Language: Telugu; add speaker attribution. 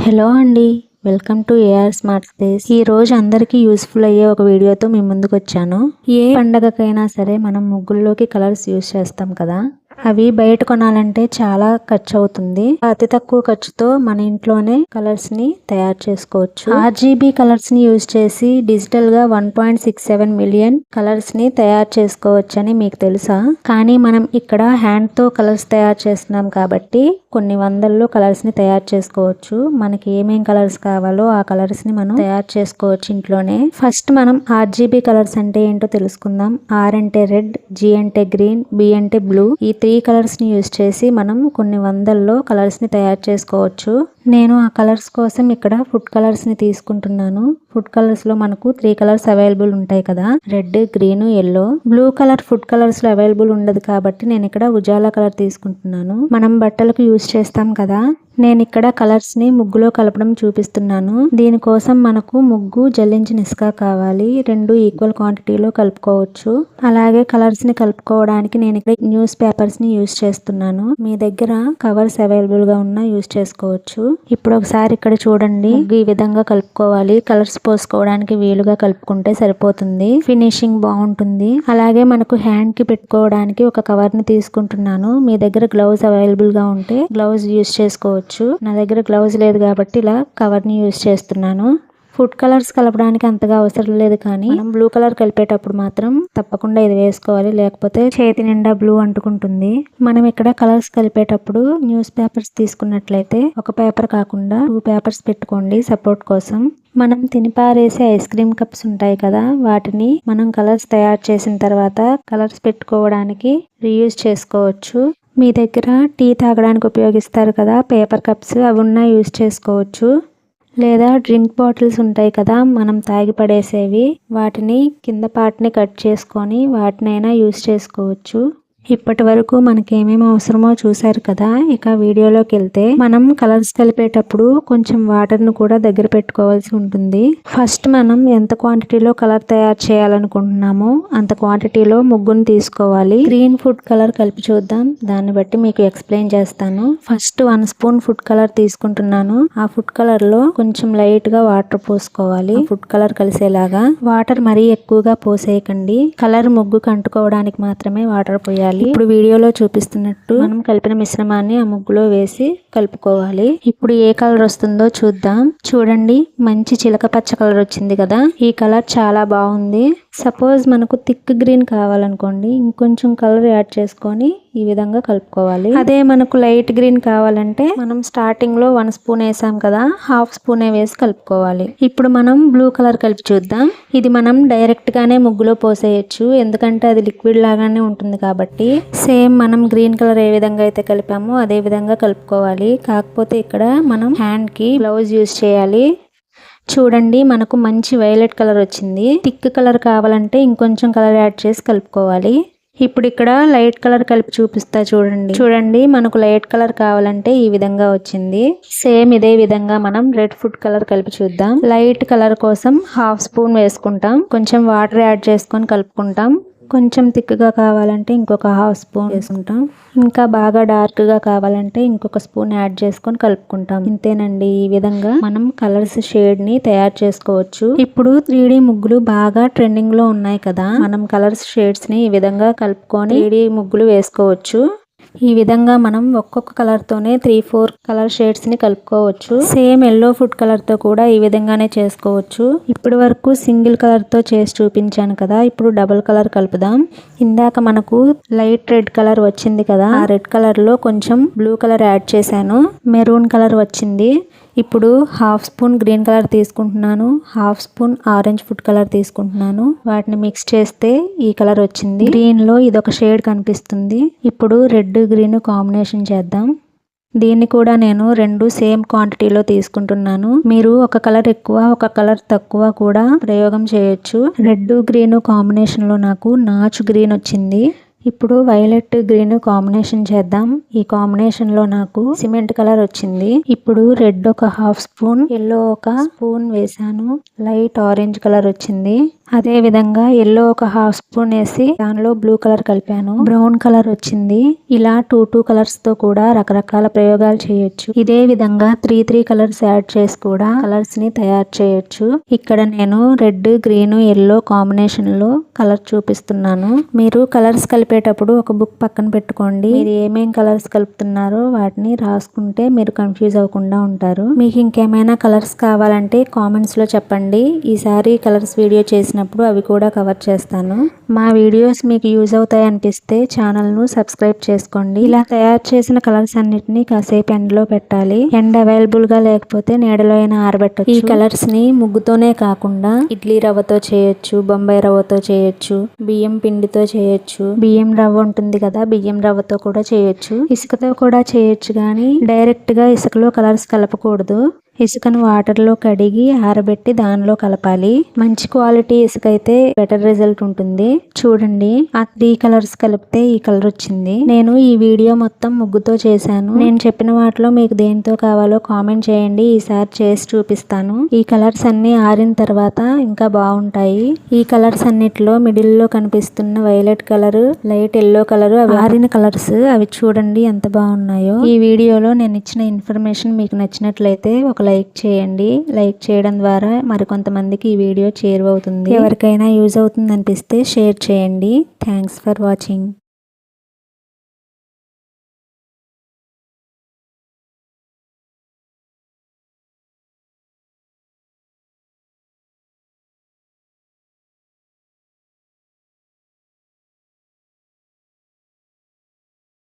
Speaker 1: హలో అండి, welcome to AR smart space. ఈ రోజు అందరికీ యూస్ఫుల్ అయ్యే ఒక వీడియోతో మీ ముందుకు వచ్చాను. ఏ పండగకైనా సరే మనం ముగ్గుల్లోకి కలర్స్ యూస్ చేస్తాం కదా, అవి బయట కొనాలంటే చాలా ఖర్చు అవుతుంది. అతి తక్కువ ఖర్చుతో మన ఇంట్లోనే కలర్స్ ని తయారు చేసుకోవచ్చు. RGB కలర్స్ ని యూజ్ చేసి డిజిటల్ గా 1.67 మిలియన్ కలర్స్ ని తయారు చేసుకోవచ్చు అని మీకు తెలుసా? కానీ మనం ఇక్కడ హ్యాండ్ తో కలర్స్ తయారు చేస్తున్నాం కాబట్టి కొన్ని వందల్లో కలర్స్ ని తయారు చేసుకోవచ్చు. మనకి ఏమేం కలర్స్ కావాలో ఆ కలర్స్ ని మనం తయారు చేసుకోవచ్చు ఇంట్లోనే. ఫస్ట్ మనం RGB కలర్స్ అంటే ఏంటో తెలుసుకుందాం. R అంటే రెడ్, G అంటే గ్రీన్, B అంటే బ్లూ. ఈ 3 కలర్స్ ని యూజ్ చేసి మనం కొన్ని వందల్లో కలర్స్ ని తయారు చేసుకోవచ్చు. నేను ఆ కలర్స్ కోసం ఇక్కడ ఫుడ్ కలర్స్ ని తీసుకుంటున్నాను. ఫుడ్ కలర్స్ లో మనకు 3 కలర్స్ అవైలబుల్ ఉంటాయి కదా, red, green, yellow. Blue colour food colours లో అవైలబుల్ ఉండదు కాబట్టి నేను ఇక్కడ ఉజాలా కలర్ తీసుకుంటున్నాను. మనం బట్టలకు యూజ్ చేస్తాం కదా, నేను ఇక్కడ కలర్స్ ని ముగ్గులో కలపడం చూపిస్తున్నాను. దీనికోసం మనకు ముగ్గు జల్లించిన ఇసుక కావాలి. 2 ఈక్వల్ క్వాంటిటీలో కలుపుకోవచ్చు. అలాగే కలర్స్ ని కలుపుకోవడానికి నేను ఇక్కడ న్యూస్ పేపర్స్ ని యూజ్ చేస్తున్నాను. మీ దగ్గర కవర్స్ అవైలబుల్ గా ఉన్నా యూజ్ చేసుకోవచ్చు. ఇప్పుడు ఒకసారి ఇక్కడ చూడండి, ముగ్గు ఈ విధంగా కలుపుకోవాలి. కలర్స్ పోసుకోవడానికి వీలుగా కలుపుకుంటే సరిపోతుంది. ఫినిషింగ్ బాగుంటుంది. అలాగే మనకు హ్యాండ్ కి పెట్టుకోవడానికి ఒక కవర్ ని తీసుకుంటున్నాను. మీ దగ్గర గ్లౌజ్ అవైలబుల్ గా ఉంటే గ్లౌజ్ యూజ్ చేసుకోవచ్చు. నా దగ్గర గ్లౌజ్ లేదు కాబట్టి ఇలా కవర్ ని యూజ్ చేస్తున్నాను. ఫుడ్ కలర్స్ కలపడానికి అంతగా అవసరం లేదు, కానీ మనం బ్లూ కలర్ కలిపేటప్పుడు మాత్రం తప్పకుండా ఇది వేసుకోవాలి, లేకపోతే చేతి నిండా బ్లూ అంటుకుంటుంది. మనం ఇక్కడ కలర్స్ కలిపేటప్పుడు న్యూస్ పేపర్స్ తీసుకున్నట్లయితే ఒక పేపర్ కాకుండా 2 పేపర్స్ పెట్టుకోండి సపోర్ట్ కోసం. మనం తినిపారేసే ఐస్ క్రీమ్ కప్స్ ఉంటాయి కదా, వాటిని మనం కలర్స్ తయారు చేసిన తర్వాత కలర్స్ పెట్టుకోవడానికి రీయూజ్ చేసుకోవచ్చు. మీ దగ్గర టీ తాగడానికి ఉపయోగిస్తారు కదా పేపర్ కప్స్, అవి ఉన్నా యూజ్ చేసుకోవచ్చు. లేదా డ్రింక్ బాటిల్స్ ఉంటాయి కదా మనం తాగి పడేసేవి, వాటిని కింద పార్ట్ని కట్ చేసుకొని వాటినైనా యూజ్ చేసుకోవచ్చు. ఇప్పటి వరకు మనకి ఏమేమి అవసరమో చూసారు కదా. ఇక వీడియోలోకి వెళ్తే, మనం కలర్స్ కలిపేటప్పుడు కొంచెం వాటర్ ను కూడా దగ్గర పెట్టుకోవాల్సి ఉంటుంది. ఫస్ట్ మనం ఎంత క్వాంటిటీలో కలర్ తయారు చేయాలనుకుంటున్నామో అంత క్వాంటిటీలో ముగ్గును తీసుకోవాలి. గ్రీన్ ఫుడ్ కలర్ కలిపి చూద్దాం, దాన్ని బట్టి మీకు ఎక్స్ప్లెయిన్ చేస్తాను. ఫస్ట్ 1 స్పూన్ ఫుడ్ కలర్ తీసుకుంటున్నాను. ఆ ఫుడ్ కలర్ లో కొంచెం లైట్ గా వాటర్ పోసుకోవాలి, ఫుడ్ కలర్ కలిసేలాగా. వాటర్ మరీ ఎక్కువగా పోసేయకండి, కలర్ ముగ్గుకు అంటుకోవడానికి మాత్రమే వాటర్ పోయాలి. ఇప్పుడు వీడియోలో చూపిస్తున్నట్టు మనం కలిపిన మిశ్రమాన్ని ఆ ముగ్గులో వేసి కలుపుకోవాలి. ఇప్పుడు ఏ కలర్ వస్తుందో చూద్దాం. చూడండి, మంచి చిలక పచ్చ కలర్ వచ్చింది కదా, ఈ కలర్ చాలా బాగుంది. సపోజ్ మనకు థిక్ గ్రీన్ కావాలనుకోండి, ఇంకొంచెం కలర్ యాడ్ చేసుకొని ఈ విధంగా కలుపుకోవాలి. అదే మనకు లైట్ గ్రీన్ కావాలంటే మనం స్టార్టింగ్ లో 1 స్పూన్ వేసాం కదా, హాఫ్ స్పూనే వేసి కలుపుకోవాలి. ఇప్పుడు మనం బ్లూ కలర్ కలిపి చూద్దాం. ఇది మనం డైరెక్ట్ గానే ముగ్గులో పోసేయచ్చు, ఎందుకంటే అది లిక్విడ్ లాగానే ఉంటుంది కాబట్టి. సేమ్ మనం గ్రీన్ కలర్ ఏ విధంగా అయితే కలిపామో అదే విధంగా కలుపుకోవాలి. కాకపోతే ఇక్కడ మనం హ్యాండ్ కి గ్లౌజ్ యూజ్ చేయాలి. చూడండి, మనకు మంచి వైలెట్ కలర్ వచ్చింది. థిక్ కలర్ కావాలంటే ఇంకొంచెం కలర్ యాడ్ చేసి కలుపుకోవాలి. ఇప్పుడు ఇక్కడ లైట్ కలర్ కలిపి చూపిస్తా చూడండి, మనకు లైట్ కలర్ కావాలంటే ఈ విధంగా వచ్చింది. సేమ్ ఇదే విధంగా మనం రెడ్ ఫుడ్ కలర్ కలిపి చూద్దాం. లైట్ కలర్ కోసం హాఫ్ స్పూన్ వేసుకుంటాం, కొంచెం వాటర్ యాడ్ చేసుకొని కలుపుకుంటాం. కొంచెం థిక్గా కావాలంటే ఇంకొక హాఫ్ స్పూన్ వేసుకుంటాం. ఇంకా బాగా డార్క్ గా కావాలంటే ఇంకొక స్పూన్ యాడ్ చేసుకొని కలుపుకుంటాం. ఇంతేనండి, ఈ విధంగా మనం కలర్స్ షేడ్ ని తయారు చేసుకోవచ్చు. ఇప్పుడు 3D ముగ్గులు బాగా ట్రెండింగ్ లో ఉన్నాయి కదా, మనం కలర్స్ షేడ్స్ ని ఈ విధంగా కలుపుకొని 3D ముగ్గులు వేసుకోవచ్చు. ఈ విధంగా మనం ఒక్కొక్క కలర్ తోనే 3-4 కలర్ షేడ్స్ ని కలుపుకోవచ్చు. సేమ్ ఎల్లో ఫుడ్ కలర్ తో కూడా ఈ విధంగానే చేసుకోవచ్చు. ఇప్పటి వరకు సింగిల్ కలర్ తో చేసి చూపించాను కదా, ఇప్పుడు డబుల్ కలర్ కలుపుదాం. ఇందాక మనకు లైట్ రెడ్ కలర్ వచ్చింది కదా, ఆ రెడ్ కలర్ లో కొంచెం బ్లూ కలర్ యాడ్ చేశాను, మెరూన్ కలర్ వచ్చింది. ఇప్పుడు హాఫ్ స్పూన్ గ్రీన్ కలర్ తీసుకుంటున్నాను, half spoon orange food colour తీసుకుంటున్నాను. వాటిని మిక్స్ చేస్తే ఈ కలర్ వచ్చింది. గ్రీన్ లో ఇదొక షేడ్ కనిపిస్తుంది. ఇప్పుడు రెడ్ గ్రీన్ కాంబినేషన్ చేద్దాం. దీన్ని కూడా నేను 2 సేమ్ క్వాంటిటీలో తీసుకుంటున్నాను. మీరు ఒక కలర్ ఎక్కువ ఒక కలర్ తక్కువ కూడా ప్రయోగం చేయొచ్చు. రెడ్ గ్రీన్ కాంబినేషన్ లో నాకు నాచు గ్రీన్ వచ్చింది. ఇప్పుడు వైలెట్ గ్రీన్ కాంబినేషన్ చేద్దాం. ఈ కాంబినేషన్ లో నాకు సిమెంట్ కలర్ వచ్చింది. ఇప్పుడు రెడ్ ఒక హాఫ్ స్పూన్, ఎల్లో ఒక స్పూన్ వేసాను. లైట్ ఆరెంజ్ కలర్ వచ్చింది. అదే విధంగా ఎల్లో ఒక హాఫ్ స్పూన్ వేసి దానిలో బ్లూ కలర్ కలిపాను. బ్రౌన్ కలర్ వచ్చింది. ఇలా టూ కలర్స్ తో కూడా రకరకాల ప్రయోగాలు చేయొచ్చు. ఇదే విధంగా 3 కలర్స్ యాడ్ చేసి కూడా కలర్స్ ని తయారు చేయొచ్చు. ఇక్కడ నేను రెడ్ గ్రీన్ ఎల్లో కాంబినేషన్ లో కలర్ చూపిస్తున్నాను. మీరు కలర్స్ కలిపేటప్పుడు ఒక బుక్ పక్కన పెట్టుకోండి. మీరు ఏమేం కలర్స్ కలుపుతున్నారో వాటిని రాసుకుంటే మీరు కన్ఫ్యూజ్ అవ్వకుండా ఉంటారు. మీకు ఇంకేమైనా కలర్స్ కావాలంటే కామెంట్స్ లో చెప్పండి. ఈసారి కలర్స్ వీడియో చేసినప్పుడు అవి కూడా కవర్ చేస్తాను. మా వీడియోస్ మీకు యూజ్ అవుతాయి అనిపిస్తే ఛానల్ ను సబ్స్క్రైబ్ చేసుకోండి. ఇలా తయారు చేసిన కలర్స్ అన్నిటిని కాసేపు ఎండలో పెట్టాలి. ఎండ అవైలబుల్ గా లేకపోతే నీడలో అయినా ఆరబెట్టచ్చు. ఈ కలర్స్ ని ముగ్గుతోనే కాకుండా ఇడ్లీ రవ్వతో చేయొచ్చు, బొంబాయి రవ్వతో చేయొచ్చు, బియ్యం పిండితో చేయొచ్చు. బియ్యం రవ్వ ఉంటుంది కదా, బియ్యం రవ్వతో కూడా చేయొచ్చు, ఇసుకతో కూడా చేయొచ్చు. కానీ డైరెక్ట్ గా ఇసుకలో కలర్స్ కలపకూడదు. ఇసుకను వాటర్లో కడిగి ఆరబెట్టి దానిలో కలపాలి. మంచి క్వాలిటీ ఇసుక అయితే బెటర్ రిజల్ట్ ఉంటుంది. చూడండి, ఆ 3 కలర్స్ కలిపితే ఈ కలర్ వచ్చింది. నేను ఈ వీడియో మొత్తం ముగ్గుతో చేశాను. నేను చెప్పిన వాటిలో మీకు దేంతో కావాలో కామెంట్ చేయండి. ఈసారి చేసి చూపిస్తాను. ఈ కలర్స్ అన్ని ఆరిన తర్వాత ఇంకా బాగుంటాయి. ఈ కలర్స్ అన్నిటిలో మిడిల్ లో కనిపిస్తున్న violet colour, light yellow colour అవి ఆరిన కలర్స్. అవి చూడండి ఎంత బాగున్నాయో. ఈ వీడియోలో నేను ఇచ్చిన ఇన్ఫర్మేషన్ మీకు నచ్చినట్లయితే ఒక లైక్ చేయండి. లైక్ చేయడం ద్వారా మరికొంతమందికి ఈ వీడియో చేరువవుతుంది. ఎవరికైనా యూజ్ అవుతుంది అనిపిస్తే షేర్ చేయండి. Thanks for watching.